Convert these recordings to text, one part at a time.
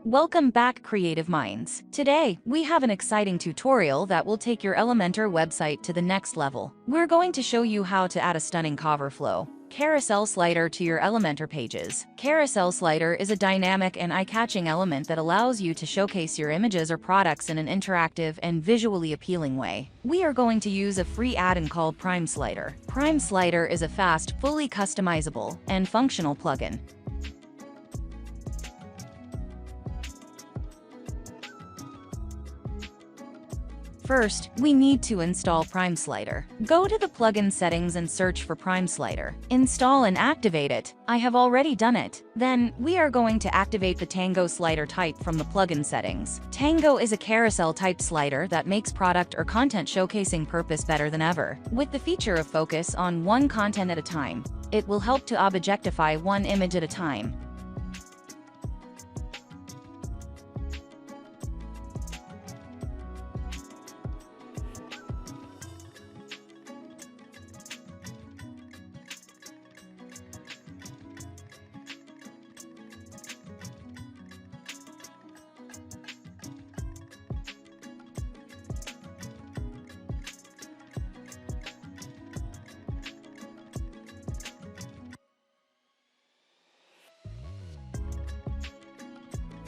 Welcome back, creative minds. Today, we have an exciting tutorial that will take your Elementor website to the next level. We're going to show you how to add a stunning Coverflow Carousel slider to your Elementor pages. Carousel slider is a dynamic and eye-catching element that allows you to showcase your images or products in an interactive and visually appealing way. We are going to use a free add-in called Prime Slider. Prime Slider is a fast, fully customizable, and functional plugin. First, we need to install Prime Slider. Go to the plugin settings and search for Prime Slider. Install and activate it. I have already done it. Then, we are going to activate the Tango slider type from the plugin settings. Tango is a carousel type slider that makes product or content showcasing purpose better than ever. With the feature of focus on one content at a time, it will help to objectify one image at a time.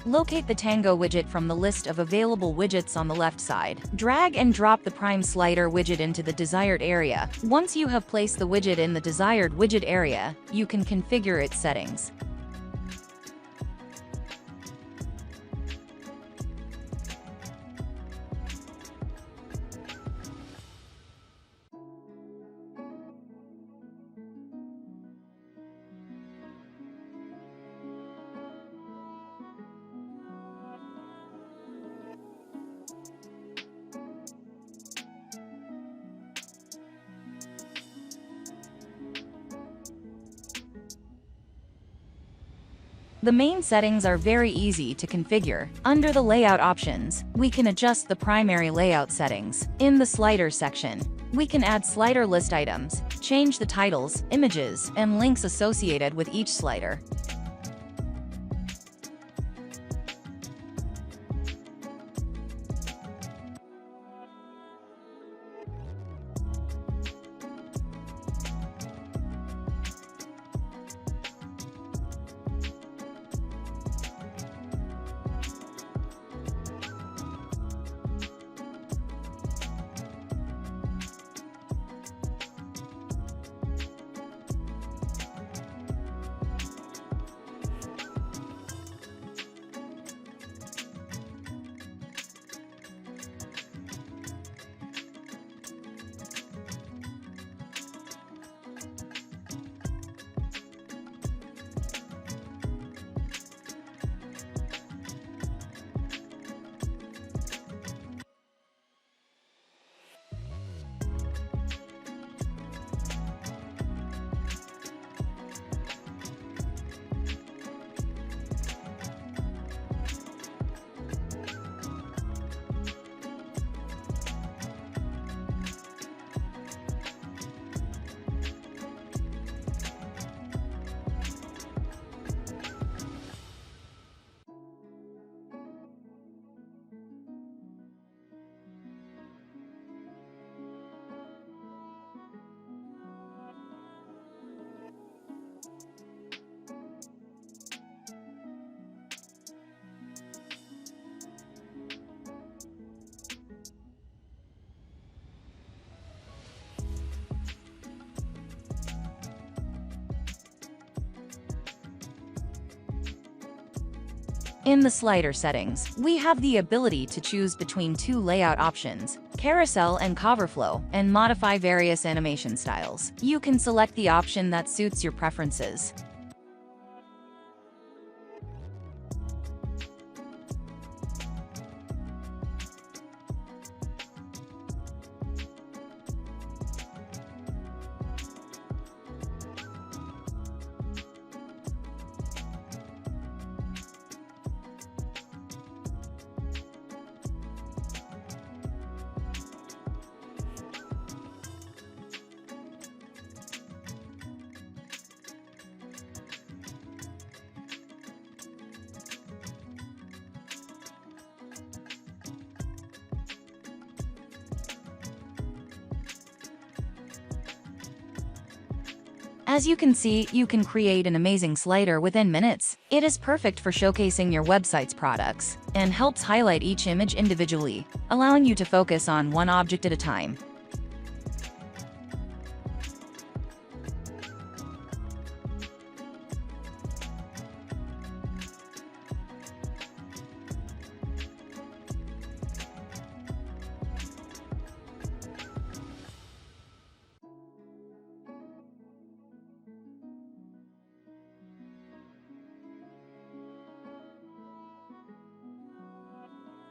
Locate the Tango widget from the list of available widgets on the left side. Drag and drop the Prime Slider widget into the desired area. Once you have placed the widget in the desired widget area, you can configure its settings. The main settings are very easy to configure. Under the layout options, we can adjust the primary layout settings. In the slider section, we can add slider list items, change the titles, images, and links associated with each slider. In the slider settings, we have the ability to choose between two layout options, Carousel and Coverflow, and modify various animation styles. You can select the option that suits your preferences. As you can see, you can create an amazing slider within minutes. It is perfect for showcasing your website's products and helps highlight each image individually, allowing you to focus on one object at a time.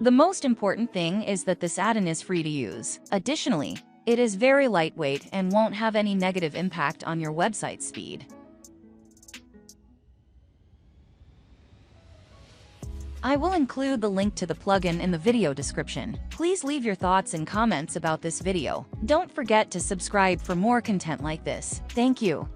The most important thing is that this add-in is free to use. Additionally, it is very lightweight and won't have any negative impact on your website speed. I will include the link to the plugin in the video description. Please leave your thoughts and comments about this video. Don't forget to subscribe for more content like this. Thank you.